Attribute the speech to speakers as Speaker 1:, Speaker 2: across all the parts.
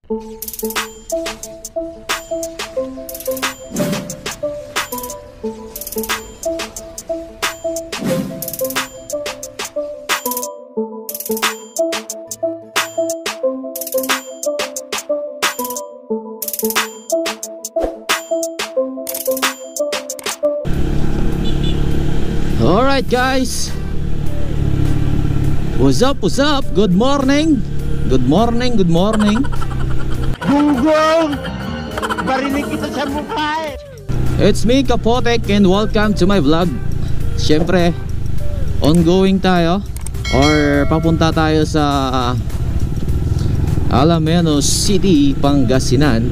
Speaker 1: Alright guys, what's up, what's up? Good morning. Good morning, good morning.
Speaker 2: Google! Barinig kita sa mukha eh.
Speaker 1: It's me, Kapotek, and welcome to my vlog. Siyempre, ongoing tayo or papunta tayo sa Alaminos City, Pangasinan.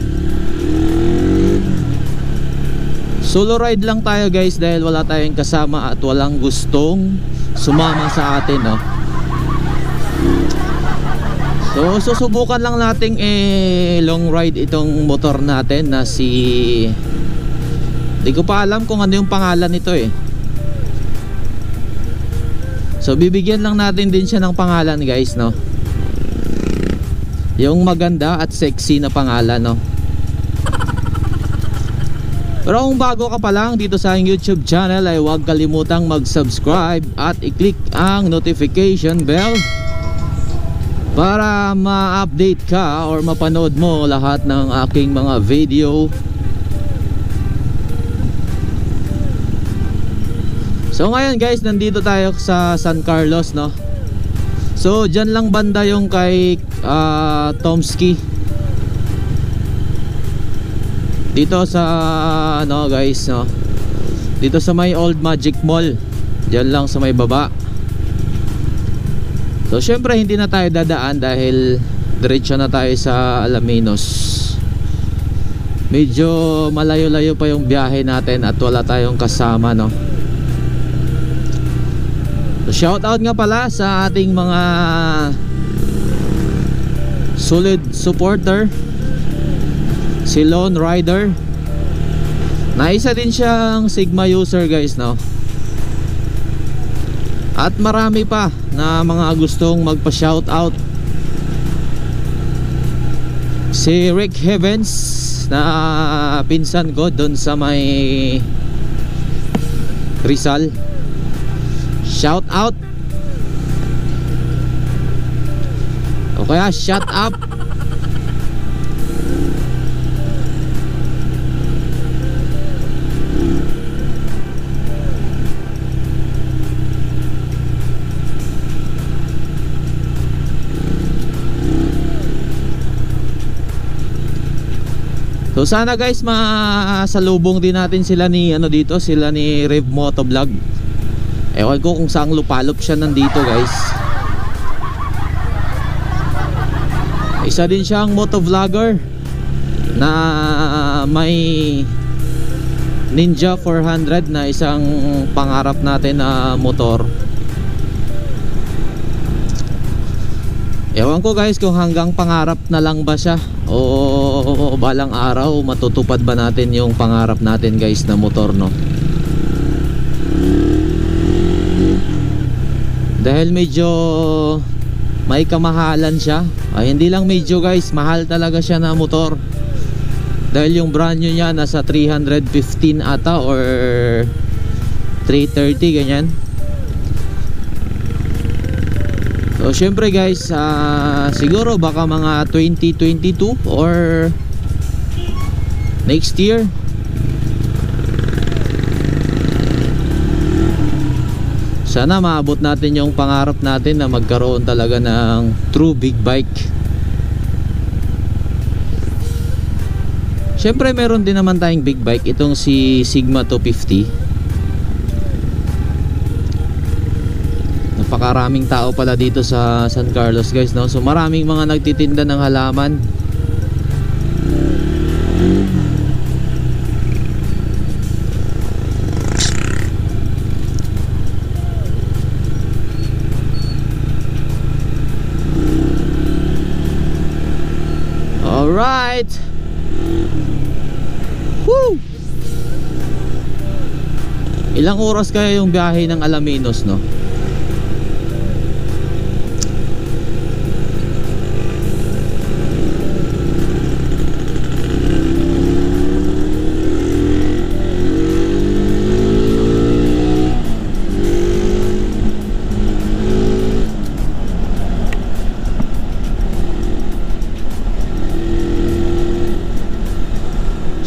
Speaker 1: Solo ride lang tayo guys dahil wala tayong kasama at walang gustong sumama sa atin, no? So susubukan lang nating long ride itong motor natin na si, di ko pa alam kung ano yung pangalan nito eh. So bibigyan lang natin din siya ng pangalan guys, no? Yung maganda at sexy na pangalan, no? Pero kung bago ka pa lang dito sa aking YouTube channel ay huwag kalimutang mag-subscribe at i-click ang notification bell para ma-update ka or mapanood mo lahat ng aking mga video. So ngayon guys, nandito tayo sa San Carlos, no? So dyan lang banda yung kay Tomsky. Dito sa ano guys, no? Dito sa may Old Magic Mall. Diyan lang sa may baba. So syempre hindi na tayo dadaan dahil diretso na tayo sa Alaminos. Medyo malayo-layo pa yung biyahe natin at wala tayong kasama, no? So shout out nga pala sa ating mga solid supporter, si Lone Rider, na isa din siyang Sigma user guys, no? At marami pa na mga gustong magpa-shoutout. Si Rick Heavens na pinsan ko doon sa may Rizal, shoutout. O kaya shut up. So sana guys masalubong din natin sila ni ano dito, sila ni Rev Motovlog. Ewan ko kung saang lupalop siya nandito guys. Isa din siyang motovlogger na may Ninja 400 na isang pangarap natin na motor. Ewan ko guys kung hanggang pangarap na lang ba siya o balang araw matutupad ba natin yung pangarap natin guys na motor, no? Dahil medyo may kamahalan siya. Hindi lang medyo guys, mahal talaga siya na motor. Dahil yung brand new niya nasa 315 ata or 330 ganyan. So syempre guys, siguro baka mga 2022 or next year. Sana maabot natin yung pangarap natin na magkaroon talaga ng true big bike. Syempre meron din naman tayong big bike, itong si Sigma 250. Napakaraming tao pala dito sa San Carlos guys, no? So maraming mga nagtitinda ng halaman. Alright. Woo! Ilang oras kaya yung biyahe ng Alaminos, no?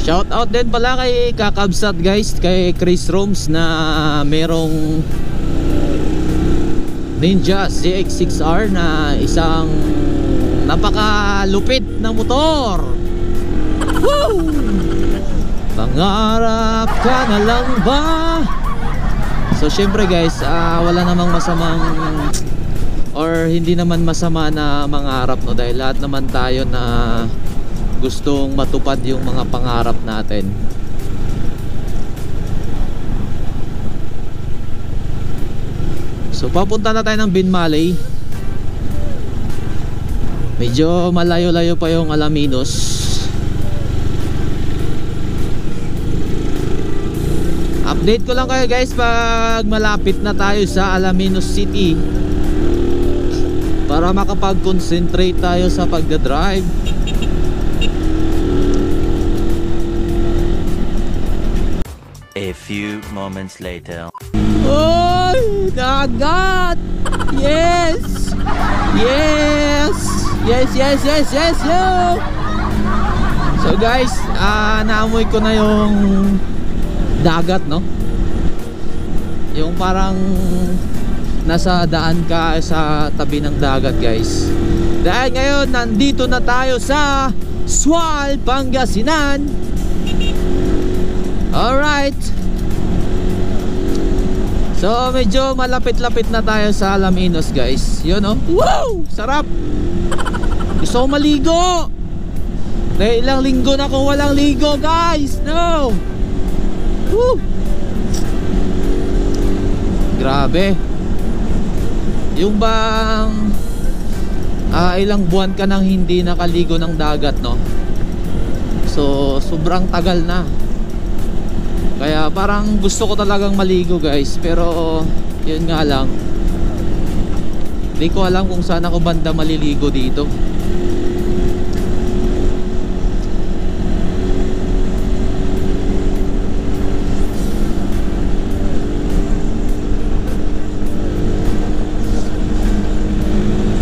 Speaker 1: Shout out din pala kay Kakabsat guys, kay Chris Roms na merong Ninja ZX6R na isang napakalupit na motor. Woo! Pangarap ka na lang ba? So syempre guys, wala namang masamang or hindi naman masama na mangarap, no, dahil lahat naman tayo na gustong matupad yung mga pangarap natin. So papunta na tayo ng Binmaley. Medyo malayo-layo pa yung Alaminos. Update ko lang kayo guys pag malapit na tayo sa Alaminos City, para makapag-concentrate tayo sa pagdadrive.
Speaker 3: A few moments later.
Speaker 1: Oy! Dagat! Yes! Yes! Yes, yes, yes, yes, yo! So guys, naamoy ko na yung dagat, no? Yung parang nasa daan ka sa tabi ng dagat guys. Dahil ngayon nandito na tayo sa Sual, Pangasinan. Alright. So medyo malapit-lapit na tayo sa Alaminos guys. Yun, oh. Wow! Sarap! Gusto ko maligo. Dahil ilang linggo na kung walang ligo guys. No! Woo! Grabe. Yung bang ilang buwan ka nang hindi nakaligo ng dagat, no? So sobrang tagal na. Kaya parang gusto ko talagang maligo guys. Pero yun nga lang, hindi ko alam kung saan ako banda maliligo dito.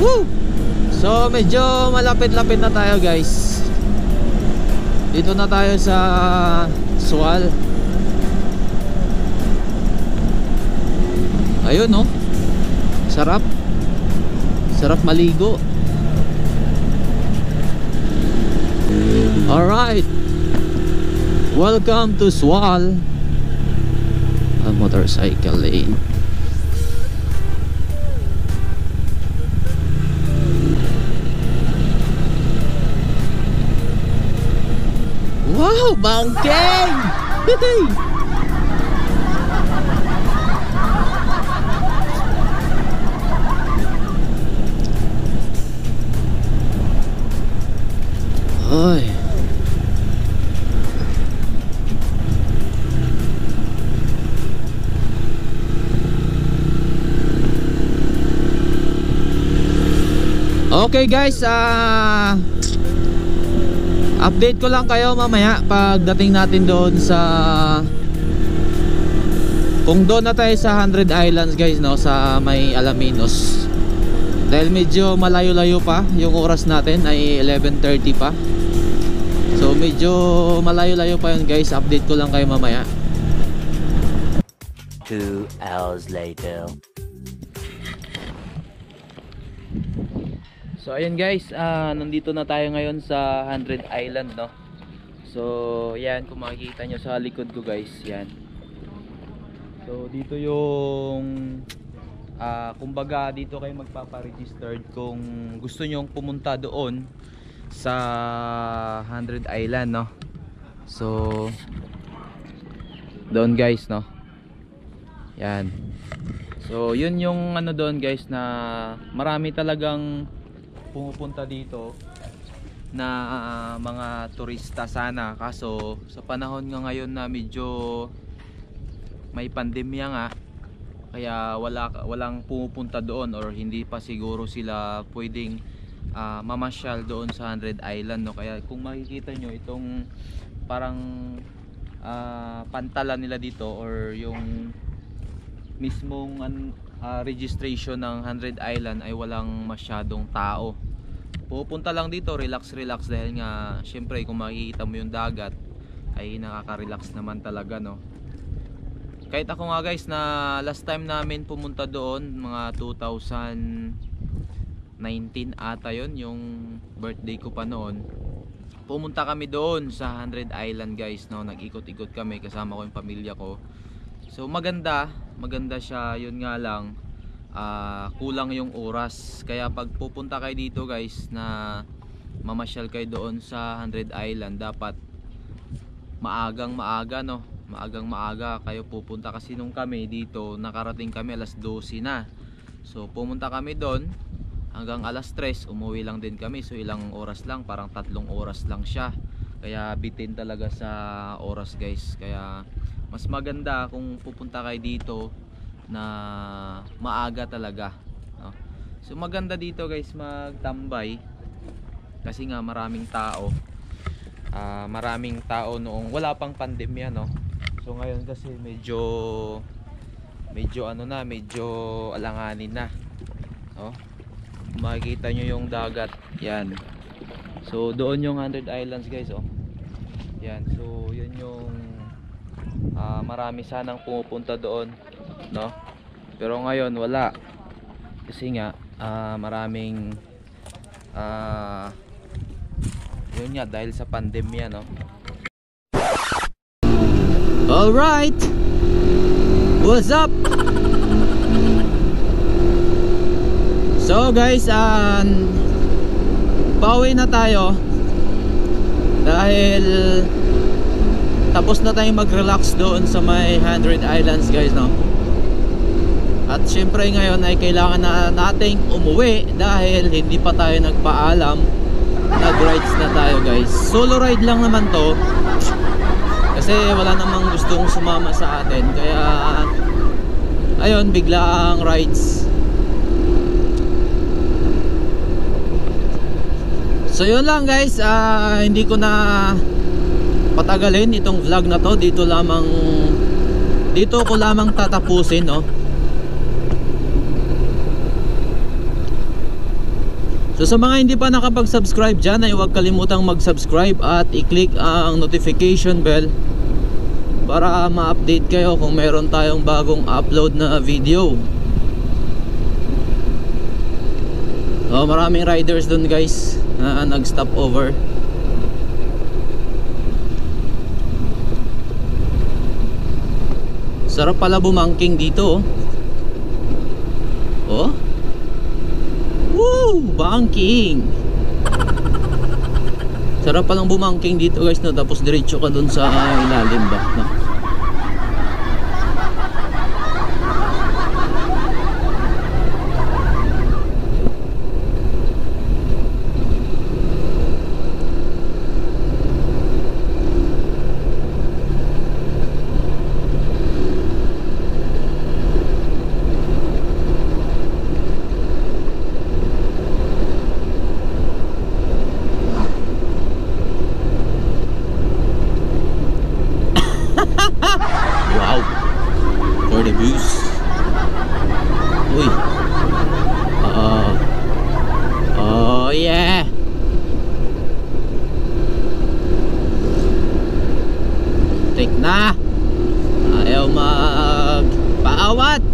Speaker 1: Woo! So medyo malapit-lapit na tayo guys. Dito na tayo sa Sual. Ayun, no? Sarap. Sarap maligo. Alright. Welcome to Sual, a motorcycle lane. Wow, bangkeng! Ay. Okay guys, update ko lang kayo mamaya pagdating natin doon sa, kung doon na tayo sa 100 Islands guys, no, sa may Alaminos. Dahil medyo malayo-layo pa, yung oras natin ay 11:30 pa. So medyo malayo-layo pa yun guys. Update ko lang kayo mamaya.
Speaker 3: 2 hours later.
Speaker 1: So ayun guys, nandito na tayo ngayon sa 100 Island, no. So yan, kung makikita nyo sa likod ko guys, yan. So dito yung kumbaga dito kayo magpapa-registered kung gusto nyong pumunta doon sa 100 Island, no. So doon guys, no. Yan. So yun yung ano doon guys, na marami talagang pumupunta dito na mga turista sana. Kaso sa panahon nga ngayon na medyo may pandemya nga, kaya walang pumupunta doon, or hindi pa siguro sila pwedeng mamasyal doon sa 100 Island, no. Kaya kung makikita nyo itong parang pantalan nila dito, or yung mismong registration ng 100 Island ay walang masyadong tao. Pupunta lang dito relax dahil nga syempre kung makikita mo yung dagat, ay nakaka-relax naman talaga, no. Kahit ako nga guys, na last time namin pumunta doon mga 2019 ata yon, yung birthday ko pa noon. Pumunta kami doon sa 100 Island guys, no. Nag-ikot-ikot kami kasama ko yung pamilya ko. So maganda siya, yun nga lang kulang yung oras. Kaya pag pupunta kayo dito guys, na mamasyal kayo doon sa 100 Island, dapat maagang maaga, no. Maagang maaga kayo pupunta, kasi nung kami dito nakarating kami alas 12 na. So pumunta kami doon hanggang alas 3, umuwi lang din kami. So ilang oras lang, parang 3 oras lang siya. Kaya bitin talaga sa oras guys. Kaya mas maganda kung pupunta kayo dito na maaga talaga, no? So maganda dito guys magtambay, kasi nga maraming tao. Maraming tao noong wala pang pandemya, no. So ngayon kasi medyo ano na, medyo alanganin na, no. Makikita nyo yung dagat, yan. So doon yung 100 Islands guys, oh. Yan, so yun yung marami sanang pumupunta doon, no. Pero ngayon wala, kasi nga maraming yun nga, dahil sa pandemya, no. Alright, what's up? So guys, pauwi na tayo dahil tapos na tayong mag-relax doon sa may 100 Islands guys, no. At syempre ngayon ay kailangan na nating umuwi dahil hindi pa tayo nagpaalam. Nag-rides na tayo guys. Solo ride lang naman to, kasi wala namang gustong sumama sa atin. Kaya ayun, biglaang rides. So yun lang guys, hindi ko na patagalin itong vlog na to. Dito ko lamang tatapusin, no. So sa mga hindi pa nakapag-subscribe dyan, ay huwag kalimutang mag-subscribe at i-click ang notification bell para ma-update kayo kung meron tayong bagong upload na video. So maraming riders dun guys na nag-stop over. Sarap pala bumangking dito, oh. Oh, woo! Banking! Sarap palang bumangking dito guys, no? Tapos diretso ka dun sa ilalim ba, no? Wow, for the views. Uy. Oh yeah. Tik na. Ayaw magpaawat.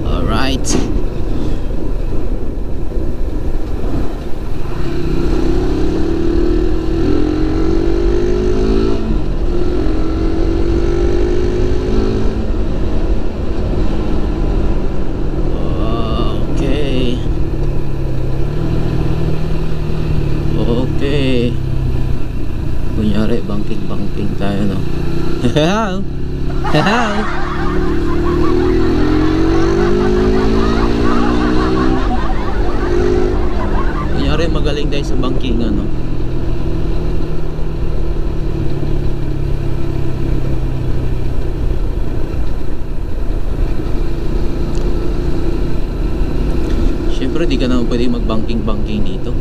Speaker 1: Alright. Okay. Kunyari banking tayo, no. Hello. Hello. Kunyari magaling tayo sa banking, ano. Siyempre di ka naman pwede mag banking dito.